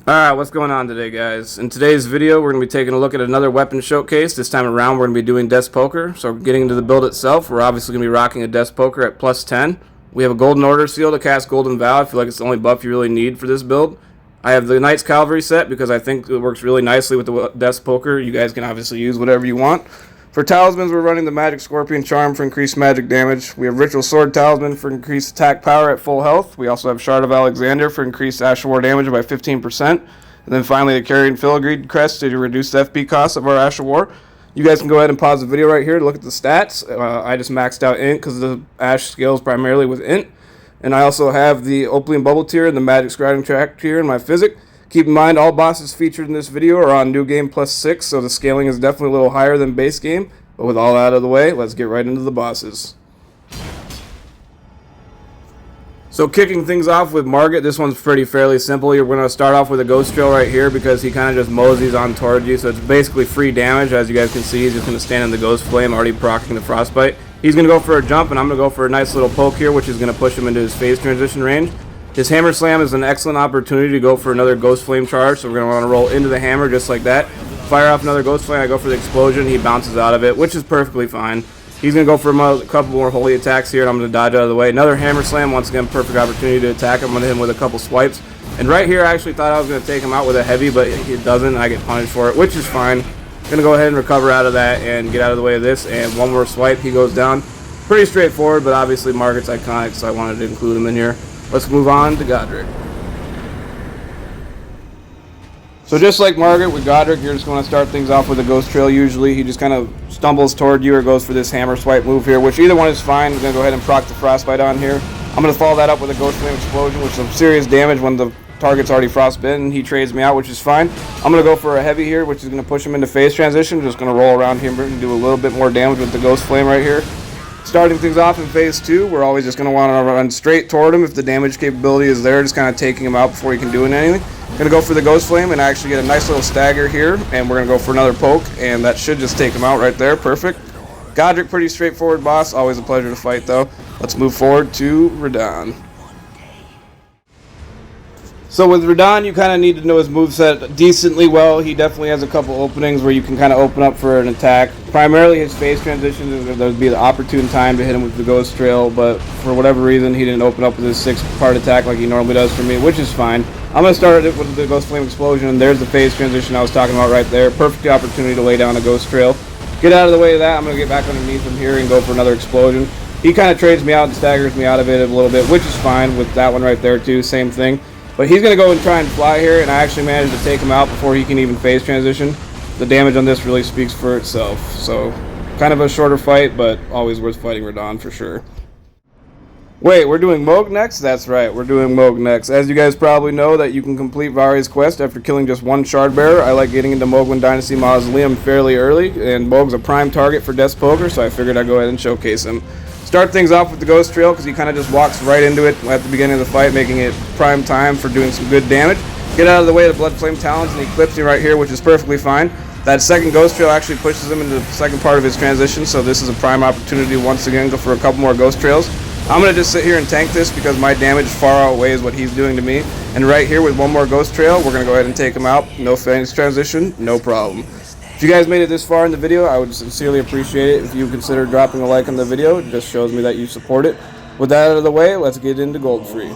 Alright, what's going on today, guys? In today's video, we're going to be taking a look at another weapon showcase. This time around, we're going to be doing Desk Poker. So getting into the build itself, we're obviously going to be rocking a Desk Poker at plus 10. We have a Golden Order seal to cast Golden Vow. I feel like it's the only buff you really need for this build. I have the Knights Cavalry set because I think it works really nicely with the Desk Poker. You guys can obviously use whatever you want. For Talismans, we're running the Magic Scorpion Charm for increased magic damage. We have Ritual Sword Talisman for increased attack power at full health. We also have Shard of Alexander for increased Asher War damage by 15%. And then finally, the Carrion Filigree Crest to reduce the FP cost of our Asher War. You guys can go ahead and pause the video right here to look at the stats. I just maxed out Int because the Ash scales primarily with Int. And I also have the Opaline Bubble tier and the Magic Scrying Track tier in my Physic. Keep in mind, all bosses featured in this video are on New Game plus 6, so the scaling is definitely a little higher than base game. But with all out of the way, let's get right into the bosses. So kicking things off with Margit, this one's fairly simple. We're going to start off with a Ghost Trail right here because he kind of just moseys on towards you. So it's basically free damage. As you guys can see, he's just going to stand in the Ghost Flame, already proccing the Frostbite. He's going to go for a jump, and I'm going to go for a nice little poke here, which is going to push him into his phase transition range. His Hammer Slam is an excellent opportunity to go for another Ghost Flame charge. So we're going to want to roll into the hammer just like that. Fire off another Ghost Flame, I go for the explosion. He bounces out of it, which is perfectly fine. He's going to go for a couple more holy attacks here, and I'm going to dodge out of the way. Another Hammer Slam, once again, perfect opportunity to attack him. I'm going to hit him with a couple swipes. And right here, I actually thought I was going to take him out with a heavy, but it doesn't. I get punished for it, which is fine. Going to go ahead and recover out of that and get out of the way of this. And one more swipe, he goes down. Pretty straightforward, but obviously Margit's iconic, so I wanted to include him in here. Let's move on to Godric. So just like Margit, with Godric, you're just going to start things off with a Ghost Trail usually. He just kind of stumbles toward you or goes for this Hammer Swipe move here, which either one is fine. I'm going to go ahead and proc the Frostbite on here. I'm going to follow that up with a Ghost Flame Explosion, which is some serious damage when the target's already frostbitten. He trades me out, which is fine. I'm going to go for a Heavy here, which is going to push him into phase transition. Just going to roll around him and do a little bit more damage with the Ghost Flame right here. Starting things off in phase 2, we're always just going to want to run straight toward him if the damage capability is there, just kind of taking him out before he can do anything. Going to go for the Ghost Flame and actually get a nice little stagger here, and we're going to go for another poke, and that should just take him out right there. Perfect. Godric, pretty straightforward boss, always a pleasure to fight though. Let's move forward to Radahn. So with Radahn, you kind of need to know his moveset decently well. He definitely has a couple openings where you can kind of open up for an attack. Primarily his phase transitions, there would be the opportune time to hit him with the Ghost Trail, but for whatever reason he didn't open up with his 6-part attack like he normally does for me, which is fine. I'm going to start it with the Ghost Flame Explosion, and there's the phase transition I was talking about right there. Perfect opportunity to lay down a Ghost Trail. Get out of the way of that, I'm going to get back underneath him here and go for another explosion. He kind of trades me out and staggers me out of it a little bit, which is fine with that one right there too, same thing. But he's going to go and try and fly here, and I actually managed to take him out before he can even phase transition. The damage on this really speaks for itself. So, kind of a shorter fight, but always worth fighting Radahn for sure. Wait, we're doing Mohg next? That's right, we're doing Mohg next. As you guys probably know, that you can complete Vari's quest after killing just one Shard Bearer. I like getting into Mohgwyn Dynasty Mausoleum fairly early, and Mohg's a prime target for Desk Poker, so I figured I'd go ahead and showcase him. Start things off with the Ghost Trail because he kind of just walks right into it at the beginning of the fight, making it prime time for doing some good damage. Get out of the way of the Blood Flame Talons, and he clips me right here, which is perfectly fine. That second Ghost Trail actually pushes him into the second part of his transition, so this is a prime opportunity once again to go for a couple more Ghost Trails. I'm going to just sit here and tank this because my damage far outweighs what he's doing to me. And right here with one more Ghost Trail, we're going to go ahead and take him out. No phase transition, no problem. If you guys made it this far in the video, I would sincerely appreciate it if you consider dropping a like on the video. It just shows me that you support it. With that out of the way, let's get into Godfrey.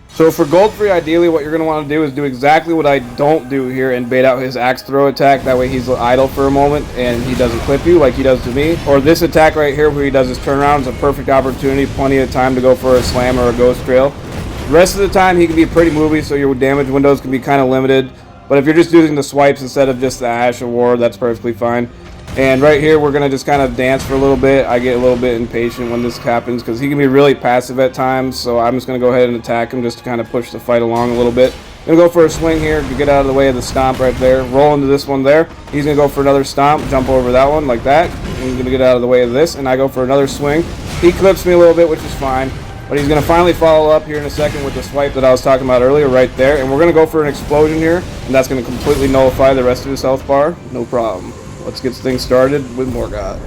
So for Godfrey, ideally what you're going to want to do is do exactly what I don't do here and bait out his axe throw attack. That way he's idle for a moment and he doesn't clip you like he does to me. Or this attack right here where he does his turnaround is a perfect opportunity, plenty of time to go for a slam or a Ghost Trail. The rest of the time he can be pretty movie, so your damage windows can be kind of limited. But if you're just using the swipes instead of just the Asher War, that's perfectly fine. And right here, we're going to just kind of dance for a little bit. I get a little bit impatient when this happens because he can be really passive at times. So I'm just going to go ahead and attack him just to kind of push the fight along a little bit. Going to go for a swing here to get out of the way of the stomp right there. Roll into this one there. He's going to go for another stomp, jump over that one like that. He's going to get out of the way of this, and I go for another swing. He clips me a little bit, which is fine. But he's going to finally follow up here in a second with the swipe that I was talking about earlier right there. And we're going to go for an explosion here. And that's going to completely nullify the rest of his health bar. No problem. Let's get things started with Morgoth.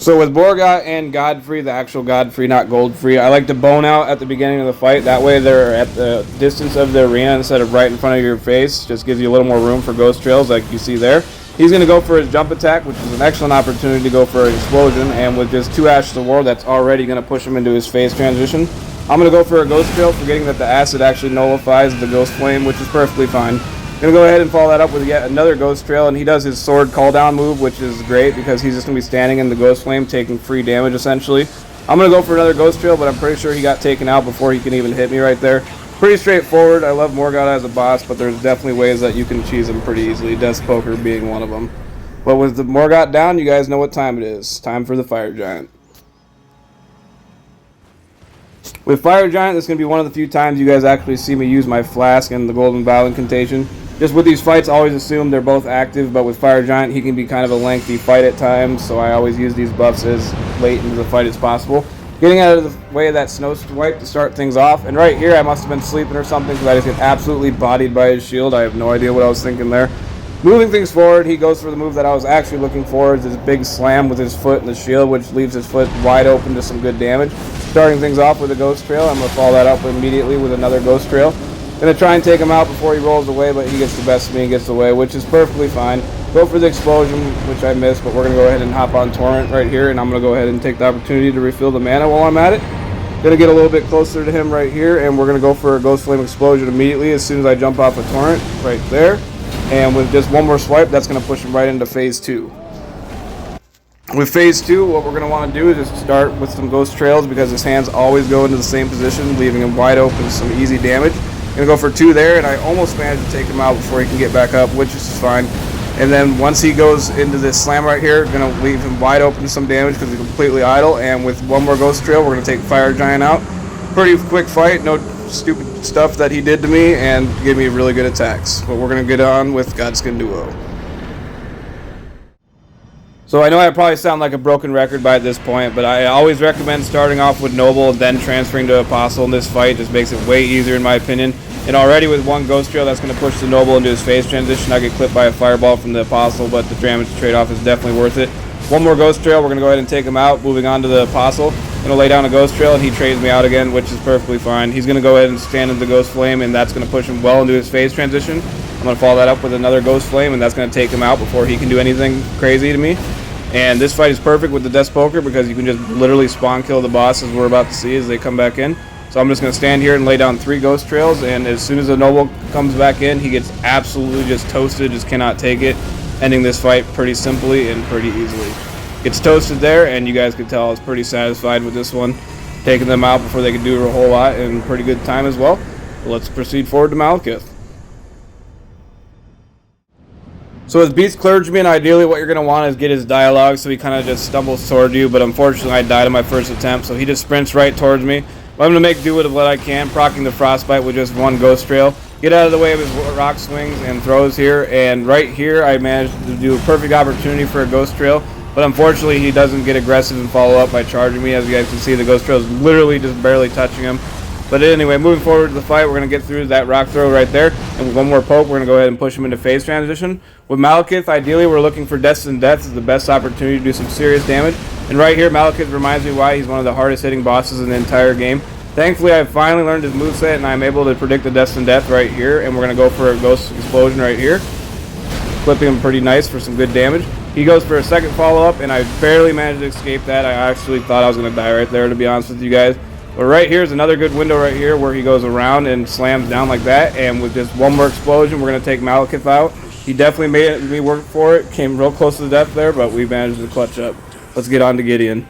So with Morgott and Godfrey, the actual Godfrey, not Goldfrey, I like to bone out at the beginning of the fight. That way they're at the distance of the arena instead of right in front of your face. Just gives you a little more room for ghost trails like you see there. He's going to go for his jump attack, which is an excellent opportunity to go for an explosion. And with just 2 Ashes of War, that's already going to push him into his phase transition. I'm going to go for a ghost trail, forgetting that the acid actually nullifies the ghost flame, which is perfectly fine. Gonna go ahead and follow that up with yet another ghost trail, and he does his sword call down move, which is great because he's just gonna be standing in the ghost flame taking free damage essentially. I'm gonna go for another ghost trail, but I'm pretty sure he got taken out before he can even hit me right there. Pretty straightforward. I love Morgott as a boss, but there's definitely ways that you can cheese him pretty easily, Death Poker being one of them. But with the Morgott down, you guys know what time it is. Time for the Fire Giant. With Fire Giant, this is going to be one of the few times you guys actually see me use my Flask and the Golden Vow Incantation. Just with these fights, always assume they're both active, but with Fire Giant, he can be kind of a lengthy fight at times, so I always use these buffs as late into the fight as possible. Getting out of the way of that Snow Swipe to start things off, and right here I must have been sleeping or something because I just get absolutely bodied by his shield. I have no idea what I was thinking there. Moving things forward, he goes for the move that I was actually looking for, is this big slam with his foot and the shield, which leaves his foot wide open to some good damage. Starting things off with a Ghost Trail, I'm going to follow that up immediately with another Ghost Trail. Going to try and take him out before he rolls away, but he gets the best of me and gets away, which is perfectly fine. Go for the explosion, which I missed, but we're going to go ahead and hop on Torrent right here, and I'm going to go ahead and take the opportunity to refill the mana while I'm at it. Going to get a little bit closer to him right here, and we're going to go for a Ghost Flame Explosion immediately as soon as I jump off a Torrent right there. And with just one more swipe, that's going to push him right into Phase 2. With Phase 2, what we're going to want to do is just start with some Ghost Trails because his hands always go into the same position, leaving him wide open to some easy damage. Going to go for 2 there, and I almost managed to take him out before he can get back up, which is fine. And then once he goes into this slam right here, going to leave him wide open to some damage because he's completely idle. And with one more Ghost Trail, we're going to take Fire Giant out. Pretty quick fight, no stupid stuff that he did to me, and gave me really good attacks. But we're going to get on with Godskin Duo. So I know I probably sound like a broken record by this point, but I always recommend starting off with Noble and then transferring to Apostle in this fight. Just makes it way easier in my opinion. And already with one Ghost Trail, that's going to push the Noble into his phase transition. I get clipped by a Fireball from the Apostle, but the damage trade-off is definitely worth it. One more Ghost Trail, we're going to go ahead and take him out. Moving on to the Apostle. Going to lay down a Ghost Trail, and he trades me out again, which is perfectly fine. He's going to go ahead and stand in the Ghost Flame, and that's going to push him well into his phase transition. I'm going to follow that up with another Ghost Flame, and that's going to take him out before he can do anything crazy to me. And this fight is perfect with the Death Poker because you can just literally spawn kill the boss, as we're about to see as they come back in. So I'm just going to stand here and lay down 3 Ghost Trails, and as soon as the Noble comes back in, he gets absolutely just toasted, just cannot take it, ending this fight pretty simply and pretty easily. Gets toasted there, and you guys can tell I was pretty satisfied with this one, taking them out before they could do a whole lot in pretty good time as well. Let's proceed forward to Malekith. So as Beast Clergyman, ideally what you're going to want is get his dialogue so he kind of just stumbles toward you, but unfortunately I died in my first attempt, so he just sprints right towards me. But I'm going to make do with what I can, proccing the Frostbite with just one Ghost Trail. Get out of the way of his rock swings and throws here, and right here I managed to do a perfect opportunity for a Ghost Trail, but unfortunately he doesn't get aggressive and follow up by charging me. As you guys can see, the Ghost Trail is literally just barely touching him. But anyway, moving forward to the fight, we're going to get through that rock throw right there. And with one more poke, we're going to go ahead and push him into phase transition. With Malekith, ideally, we're looking for Destined Death as the best opportunity to do some serious damage. And right here, Malekith reminds me why he's one of the hardest hitting bosses in the entire game. Thankfully, I've finally learned his moveset, and I'm able to predict the Destined Death right here. And we're going to go for a Ghost Explosion right here. Clipping him pretty nice for some good damage. He goes for a second follow-up, and I barely managed to escape that. I actually thought I was going to die right there, to be honest with you guys. But right here is another good window right here where he goes around and slams down like that. And with just one more explosion, we're going to take Malekith out. He definitely made me work for it. Came real close to death there, but we managed to clutch up. Let's get on to Gideon.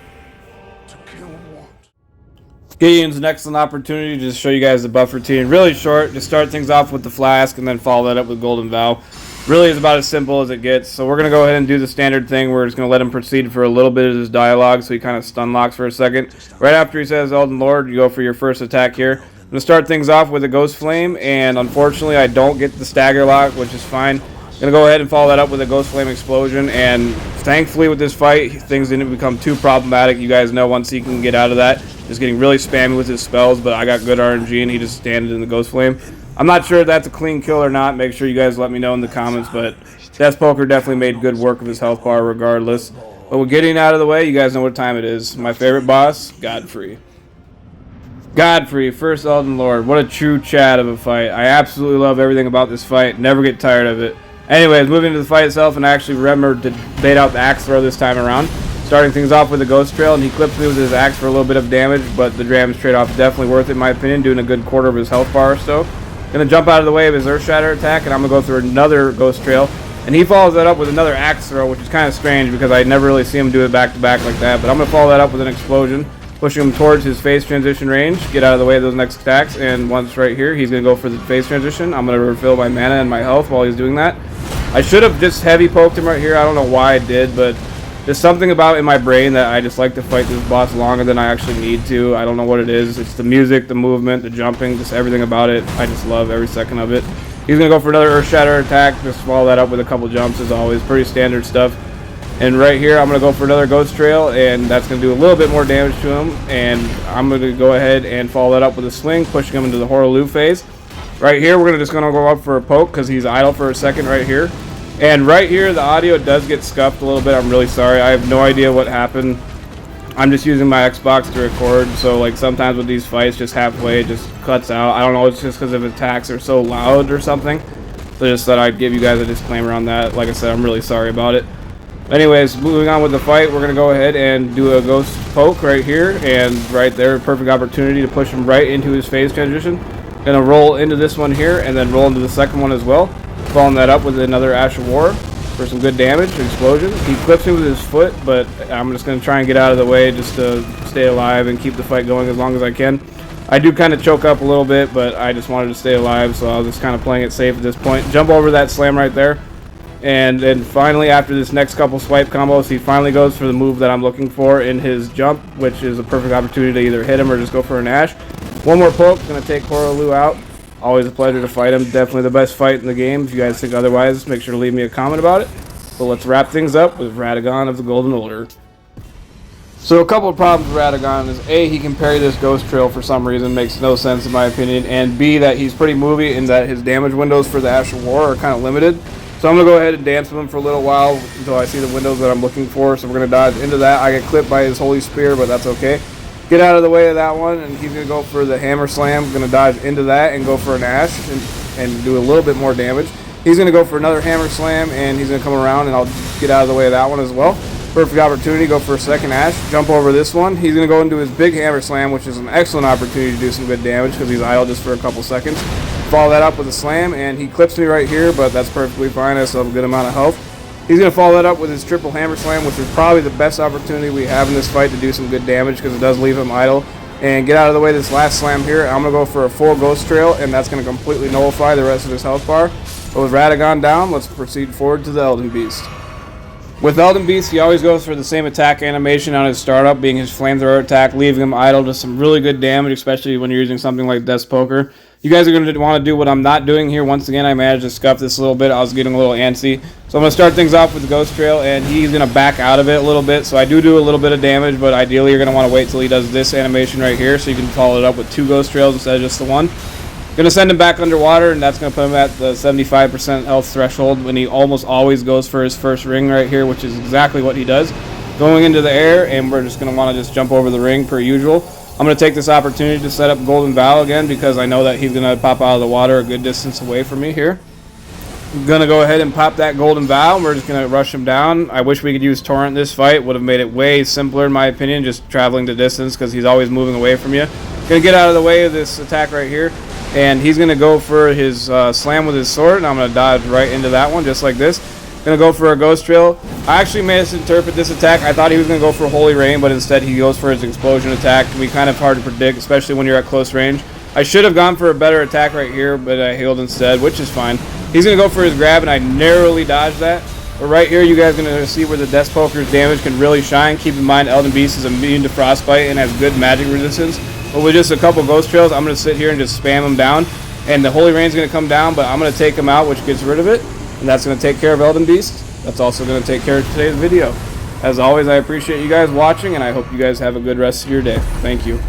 Gideon's an excellent opportunity to just show you guys the buff routine. Really short. Just start things off with the Flask and then follow that up with Golden Vow. Really is about as simple as it gets. So we're going to go ahead and do the standard thing. We're just going to let him proceed for a little bit of his dialogue so he kind of stun locks for a second. Right after he says Elden Lord, you go for your first attack here. I'm going to start things off with a Ghost Flame, and unfortunately I don't get the stagger lock, which is fine. I'm going to go ahead and follow that up with a Ghost Flame Explosion, and thankfully with this fight, things didn't become too problematic. You guys know once he can get out of that, just getting really spammy with his spells, but I got good RNG and he just standed in the Ghost Flame. I'm not sure if that's a clean kill or not. Make sure you guys let me know in the comments, but Death Poker definitely made good work of his health bar regardless. But with getting out of the way, you guys know what time it is. My favorite boss, Godfrey. Godfrey, first Elden Lord. What a true Chad of a fight. I absolutely love everything about this fight. Never get tired of it. Anyways, moving to the fight itself, and I actually remembered to bait out the axe throw this time around. Starting things off with a ghost trail, and he clips me with his axe for a little bit of damage, but the damage trade-off is definitely worth it in my opinion, doing a good quarter of his health bar or so. Gonna jump out of the way of his Earth Shatter attack, and I'm gonna go through another ghost trail, and he follows that up with another axe throw, which is kind of strange because I never really see him do it back to back like that. But I'm gonna follow that up with an explosion, pushing him towards his phase transition range, get out of the way of those next attacks, and once right here, he's gonna go for the phase transition. I'm gonna refill my mana and my health while he's doing that. I should have just heavy poked him right here. I don't know why I did, but there's something about in my brain that I just like to fight this boss longer than I actually need to. I don't know what it is. It's the music, the movement, the jumping, just everything about it. I just love every second of it. He's going to go for another Earth Shatter attack. Just follow that up with a couple jumps as always. Pretty standard stuff. And right here, I'm going to go for another Ghost Trail, and that's going to do a little bit more damage to him. And I'm going to go ahead and follow that up with a Sling, pushing him into the Horaloo phase. Right here, we're just going to go up for a poke because he's idle for a second right here. And right here, the audio does get scuffed a little bit. I'm really sorry. I have no idea what happened. I'm just using my Xbox to record, so like sometimes with these fights, just halfway it just cuts out. I don't know, it's just because of attacks are so loud or something. So just thought I'd give you guys a disclaimer on that. Like I said, I'm really sorry about it. Anyways, moving on with the fight, we're going to go ahead and do a ghost poke right here. And right there, perfect opportunity to push him right into his phase transition. Going to roll into this one here and then roll into the second one as well. Following that up with another Ash of War for some good damage, explosion. He clips me with his foot, but I'm just going to try and get out of the way just to stay alive and keep the fight going as long as I can. I do kind of choke up a little bit, but I just wanted to stay alive, so I was just kind of playing it safe at this point. Jump over that slam right there. And then finally, after this next couple swipe combos, he finally goes for the move that I'm looking for in his jump, which is a perfect opportunity to either hit him or just go for an Ash. One more poke, going to take Horaloo out. Always a pleasure to fight him. Definitely the best fight in the game. If you guys think otherwise, make sure to leave me a comment about it. So let's wrap things up with Radagon of the Golden Order. So a couple of problems with Radagon is A, he can parry this Ghost Trail for some reason, makes no sense in my opinion, and B, that he's pretty movie in that his damage windows for the Ash of War are kind of limited. So I'm going to go ahead and dance with him for a little while until I see the windows that I'm looking for. So we're going to dodge into that. I get clipped by his Holy Spear, but that's okay. Get out of the way of that one, and he's going to go for the Hammer Slam. Going to dodge into that and go for an Ash and do a little bit more damage. He's going to go for another Hammer Slam, and he's going to come around, and I'll get out of the way of that one as well. Perfect opportunity, go for a second Ash, jump over this one. He's going to go into his big Hammer Slam, which is an excellent opportunity to do some good damage because he's idle just for a couple seconds. Follow that up with a Slam, and he clips me right here, but that's perfectly fine. I still have a good amount of health. He's going to follow that up with his triple Hammer Slam, which is probably the best opportunity we have in this fight to do some good damage because it does leave him idle. And get out of the way of this last slam here. I'm going to go for a full Ghost Trail, and that's going to completely nullify the rest of his health bar. But with Radagon down, let's proceed forward to the Elden Beast. With Elden Beast, he always goes for the same attack animation on his startup, being his flamethrower attack, leaving him idle to some really good damage, especially when you're using something like Death's Poker. You guys are going to want to do what I'm not doing here. Once again, I managed to scuff this a little bit. I was getting a little antsy. So I'm going to start things off with the Ghost Trail, and he's going to back out of it a little bit. So I do a little bit of damage, but ideally you're going to want to wait till he does this animation right here so you can follow it up with 2 Ghost Trails instead of just the one. Going to send him back underwater, and that's going to put him at the 75% health threshold when he almost always goes for his first ring right here, which is exactly what he does. Going into the air, and we're just going to want to just jump over the ring per usual. I'm going to take this opportunity to set up Golden Vow again because I know that he's going to pop out of the water a good distance away from me here. I'm going to go ahead and pop that Golden Vow, and we're just going to rush him down. I wish we could use Torrent this fight. Would have made it way simpler in my opinion, just traveling the distance because he's always moving away from you. Going to get out of the way of this attack right here. And he's going to go for his slam with his sword, and I'm going to dodge right into that one, just like this. Going to go for a Ghost Trail. I actually misinterpreted this attack. I thought he was going to go for Holy Rain, but instead he goes for his Explosion attack. It can be kind of hard to predict, especially when you're at close range. I should have gone for a better attack right here, but I healed instead, which is fine. He's going to go for his grab, and I narrowly dodged that. But right here, you guys are going to see where the Death Poker's damage can really shine. Keep in mind, Elden Beast is immune to Frostbite and has good magic resistance. But with just a couple Ghost Trails, I'm going to sit here and just spam him down. And the Holy Rain's going to come down, but I'm going to take him out, which gets rid of it. And that's going to take care of Elden Beast. That's also going to take care of today's video. As always, I appreciate you guys watching, and I hope you guys have a good rest of your day. Thank you.